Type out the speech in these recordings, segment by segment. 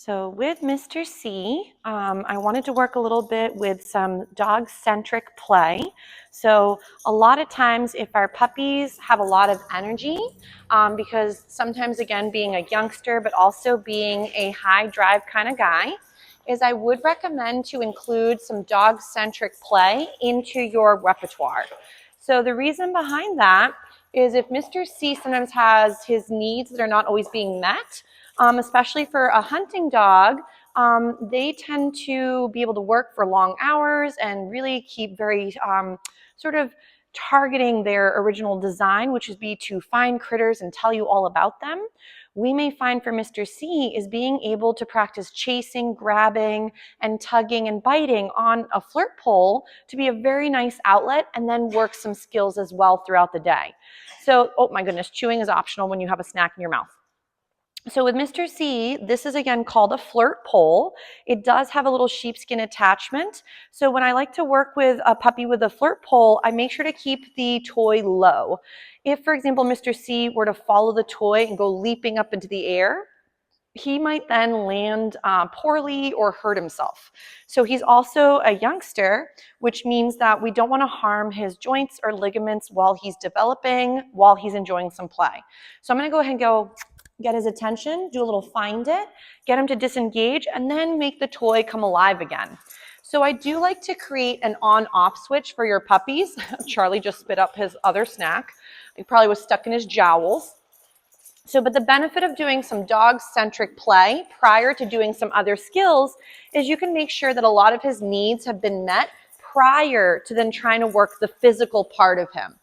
So with Mr. C, I wanted to work a little bit with some dog-centric play. So a lot of times if our puppies have a lot of energy, because sometimes again being a youngster but also being a high drive kind of guy, is I would recommend to include some dog-centric play into your repertoire. So the reason behind that is if Mr. C sometimes has his needs that are not always being met, especially for a hunting dog, they tend to be able to work for long hours and really keep very sort of targeting their original design, which is be to find critters and tell you all about them. We may find for Mr. C is being able to practice chasing, grabbing, and tugging and biting on a flirt pole to be a very nice outlet, and then work some skills as well throughout the day. So, oh my goodness, chewing is optional when you have a snack in your mouth. So with Mr. C, this is again called a flirt pole. It does have a little sheepskin attachment. So when I like to work with a puppy with a flirt pole, I make sure to keep the toy low. If, for example, Mr. C were to follow the toy and go leaping up into the air, he might then land poorly or hurt himself. So he's also a youngster, which means that we don't want to harm his joints or ligaments while he's developing, while he's enjoying some play. So I'm going to go ahead and go get his attention, do a little find it, get him to disengage, and then make the toy come alive again. So I do like to create an on-off switch for your puppies. Charlie just spit up his other snack. He probably was stuck in his jowls. So, but the benefit of doing some dog-centric play prior to doing some other skills is you can make sure that a lot of his needs have been met prior to then trying to work the physical part of him.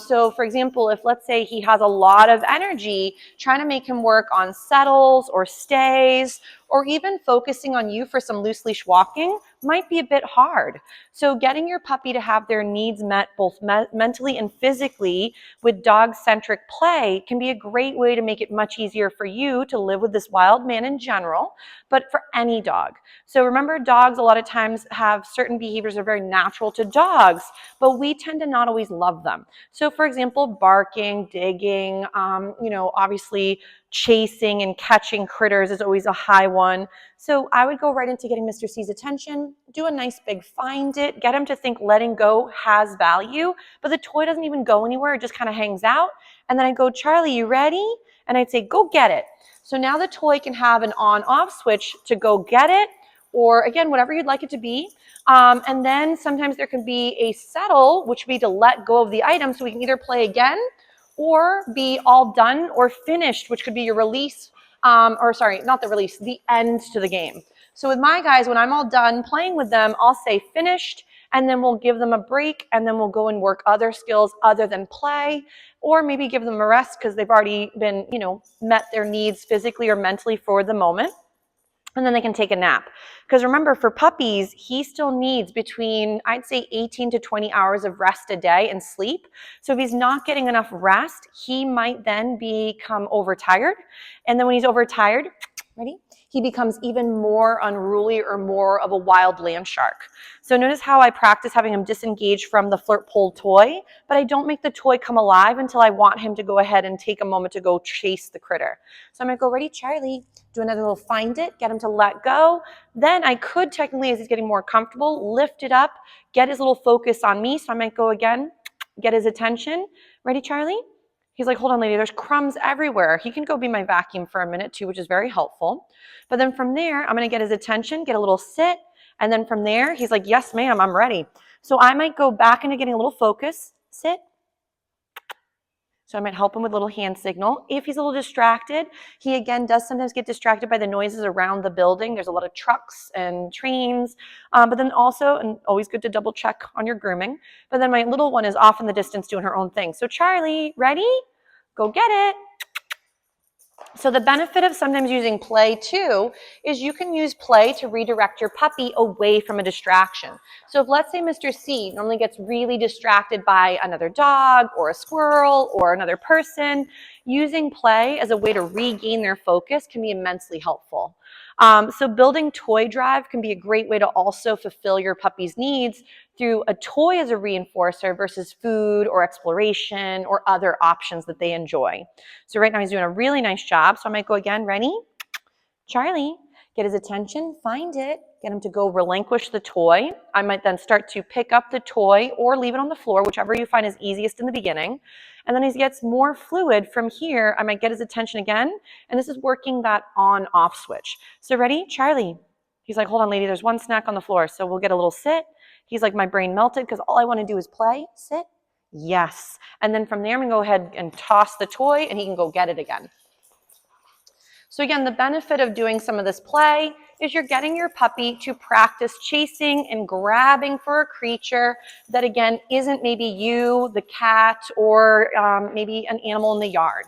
So for example, if let's say he has a lot of energy, trying to make him work on settles or stays, or even focusing on you for some loose leash walking might be a bit hard. So getting your puppy to have their needs met both mentally and physically with dog-centric play can be a great way to make it much easier for you to live with this wild man in general, but for any dog. So remember, dogs a lot of times have certain behaviors that are very natural to dogs, but we tend to not always love them. So for example, barking, digging, obviously chasing and catching critters is always a high one. So I would go right into getting Mr. C's attention, do a nice big find it, get him to think letting go has value, but the toy doesn't even go anywhere, it just kind of hangs out. And then I go, Charlie, you ready? And I'd say, go get it. So now the toy can have an on-off switch to go get it, or again, whatever you'd like it to be. And then sometimes there can be a settle, which would be to let go of the item so we can either play again or be all done or finished, which could be your release, the end to the game. So with my guys, when I'm all done playing with them, I'll say finished, and then we'll give them a break, and then we'll go and work other skills other than play, or maybe give them a rest because they've already been, met their needs physically or mentally for the moment. And then they can take a nap. Because remember, for puppies, he still needs between, I'd say, 18 to 20 hours of rest a day and sleep. So if he's not getting enough rest, he might then become overtired. And then when he's overtired, ready? He becomes even more unruly or more of a wild land shark. So notice how I practice having him disengage from the flirt pole toy, but I don't make the toy come alive until I want him to go ahead and take a moment to go chase the critter. So I'm going to go, ready, Charlie, do another little find it, get him to let go. Then I could technically, as he's getting more comfortable, lift it up, get his little focus on me. So I might go again, get his attention. Ready, Charlie? He's like, hold on, lady, there's crumbs everywhere. He can go be my vacuum for a minute too, which is very helpful. But then from there, I'm going to get his attention, get a little sit. And then from there, he's like, yes, ma'am, I'm ready. So I might go back into getting a little focus, sit. So I might help him with a little hand signal. If he's a little distracted, he again does sometimes get distracted by the noises around the building. There's a lot of trucks and trains, but then also, and always good to double check on your grooming, but then my little one is off in the distance doing her own thing. So Charlie, ready? Go get it. So the benefit of sometimes using play too is you can use play to redirect your puppy away from a distraction. So if let's say Mr. C normally gets really distracted by another dog or a squirrel or another person, using play as a way to regain their focus can be immensely helpful. So building toy drive can be a great way to also fulfill your puppy's needs through a toy as a reinforcer versus food or exploration or other options that they enjoy. So right now he's doing a really nice job. So I might go again, ready? Charlie, Get his attention, find it, get him to go relinquish the toy. I might then start to pick up the toy or leave it on the floor, whichever you find is easiest in the beginning. And then as he gets more fluid from here, I might get his attention again. And this is working that on-off switch. So ready? Charlie. He's like, hold on, lady, there's one snack on the floor. So we'll get a little sit. He's like, my brain melted because all I want to do is play. Sit. Yes. And then from there, I'm going to go ahead and toss the toy and he can go get it again. So again, the benefit of doing some of this play is you're getting your puppy to practice chasing and grabbing for a creature that, again, isn't maybe you, the cat, or maybe an animal in the yard.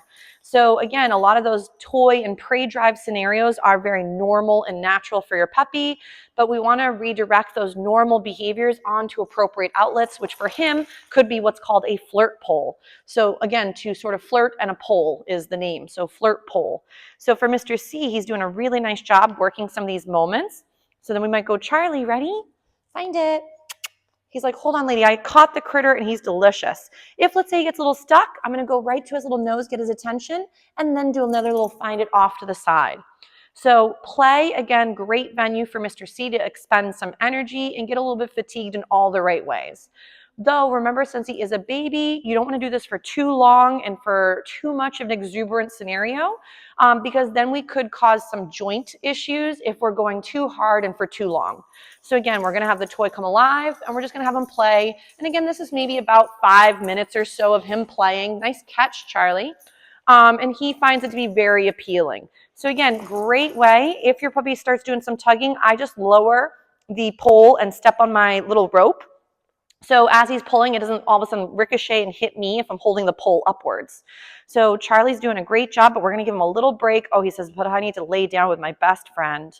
So again, a lot of those toy and prey drive scenarios are very normal and natural for your puppy, but we want to redirect those normal behaviors onto appropriate outlets, which for him could be what's called a flirt pole. So again, to sort of flirt and a pole is the name, so flirt pole. So for Mr. C, he's doing a really nice job working some of these moments. So then we might go, Charlie, ready? Find it. He's like, hold on, lady, I caught the critter and he's delicious. If, let's say, he gets a little stuck, I'm going to go right to his little nose, get his attention, and then do another little find it off to the side. So play, again, great venue for Mr. C to expend some energy and get a little bit fatigued in all the right ways. Though, remember, since he is a baby, you don't want to do this for too long and for too much of an exuberant scenario, because then we could cause some joint issues if we're going too hard and for too long. So again, we're going to have the toy come alive and we're just going to have him play. And again, this is maybe about 5 minutes or so of him playing. Nice catch, Charlie. And he finds it to be very appealing. So again, great way. If your puppy starts doing some tugging, I just lower the pole and step on my little rope. So as he's pulling, it doesn't all of a sudden ricochet and hit me if I'm holding the pole upwards. So Charlie's doing a great job, but we're going to give him a little break. Oh, he says, but I need to lay down with my best friend.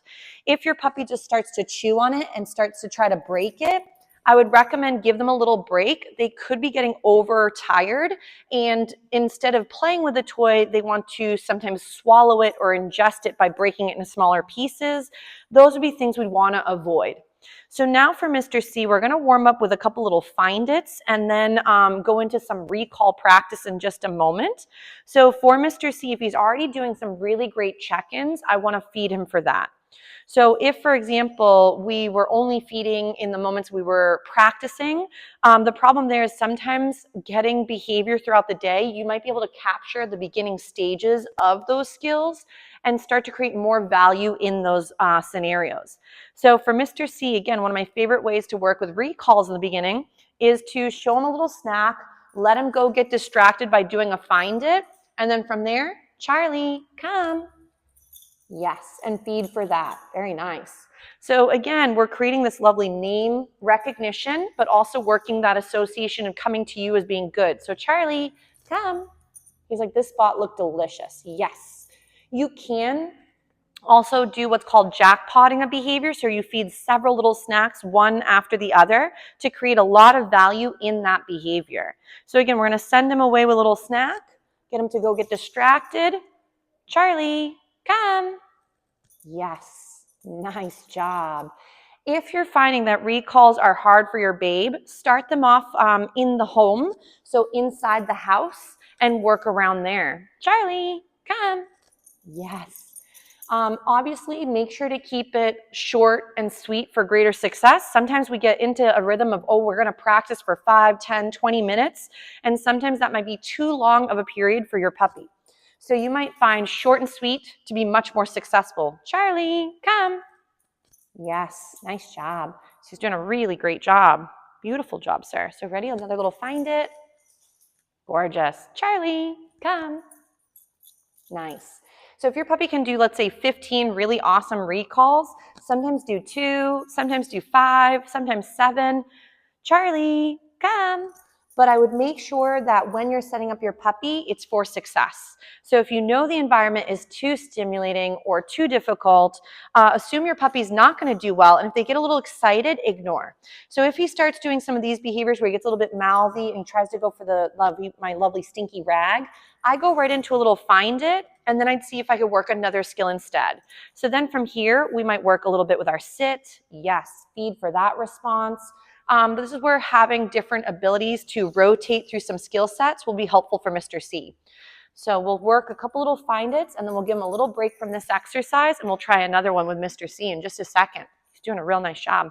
If your puppy just starts to chew on it and starts to try to break it, I would recommend give them a little break. They could be getting overtired, and instead of playing with the toy, they want to sometimes swallow it or ingest it by breaking it into smaller pieces. Those would be things we'd want to avoid. So now for Mr. C, we're going to warm up with a couple little find its and then go into some recall practice in just a moment. So for Mr. C, if he's already doing some really great check-ins, I want to feed him for that. So if, for example, we were only feeding in the moments we were practicing, the problem there is sometimes getting behavior throughout the day, you might be able to capture the beginning stages of those skills and start to create more value in those scenarios. So for Mr. C, again, one of my favorite ways to work with recalls in the beginning is to show him a little snack, let him go get distracted by doing a find it, and then from there, Charlie, come. Yes, and feed for that. Very nice. So again, we're creating this lovely name recognition, but also working that association and coming to you as being good. So Charlie, come. He's like, this spot looked delicious. Yes. You can also do what's called jackpotting a behavior. So you feed several little snacks, one after the other, to create a lot of value in that behavior. So again, we're going to send him away with a little snack, get him to go get distracted. Charlie, come. Yes, nice job. If you're finding that recalls are hard for your babe, start them off in the home, so inside the house, and work around there. Charlie, come. Yes. Obviously, make sure to keep it short and sweet for greater success. Sometimes we get into a rhythm of, oh, we're going to practice for 5, 10, 20 minutes, and sometimes that might be too long of a period for your puppy. So you might find short and sweet to be much more successful. Charlie, come. Yes, nice job. She's doing a really great job. Beautiful job, sir. So ready? Another little find it. Gorgeous. Charlie, come. Nice. So if your puppy can do, let's say, 15 really awesome recalls, sometimes do 2, sometimes do 5, sometimes 7. Charlie, come. But I would make sure that when you're setting up your puppy, it's for success. So if you know the environment is too stimulating or too difficult, assume your puppy's not going to do well. And if they get a little excited, ignore. So if he starts doing some of these behaviors where he gets a little bit mouthy and tries to go for my lovely stinky rag, I go right into a little find it, and then I'd see if I could work another skill instead. So then from here, we might work a little bit with our sit. Yes, feed for that response. But this is where having different abilities to rotate through some skill sets will be helpful for Mr. C. So we'll work a couple little find its, and then we'll give him a little break from this exercise, and we'll try another one with Mr. C in just a second. He's doing a real nice job.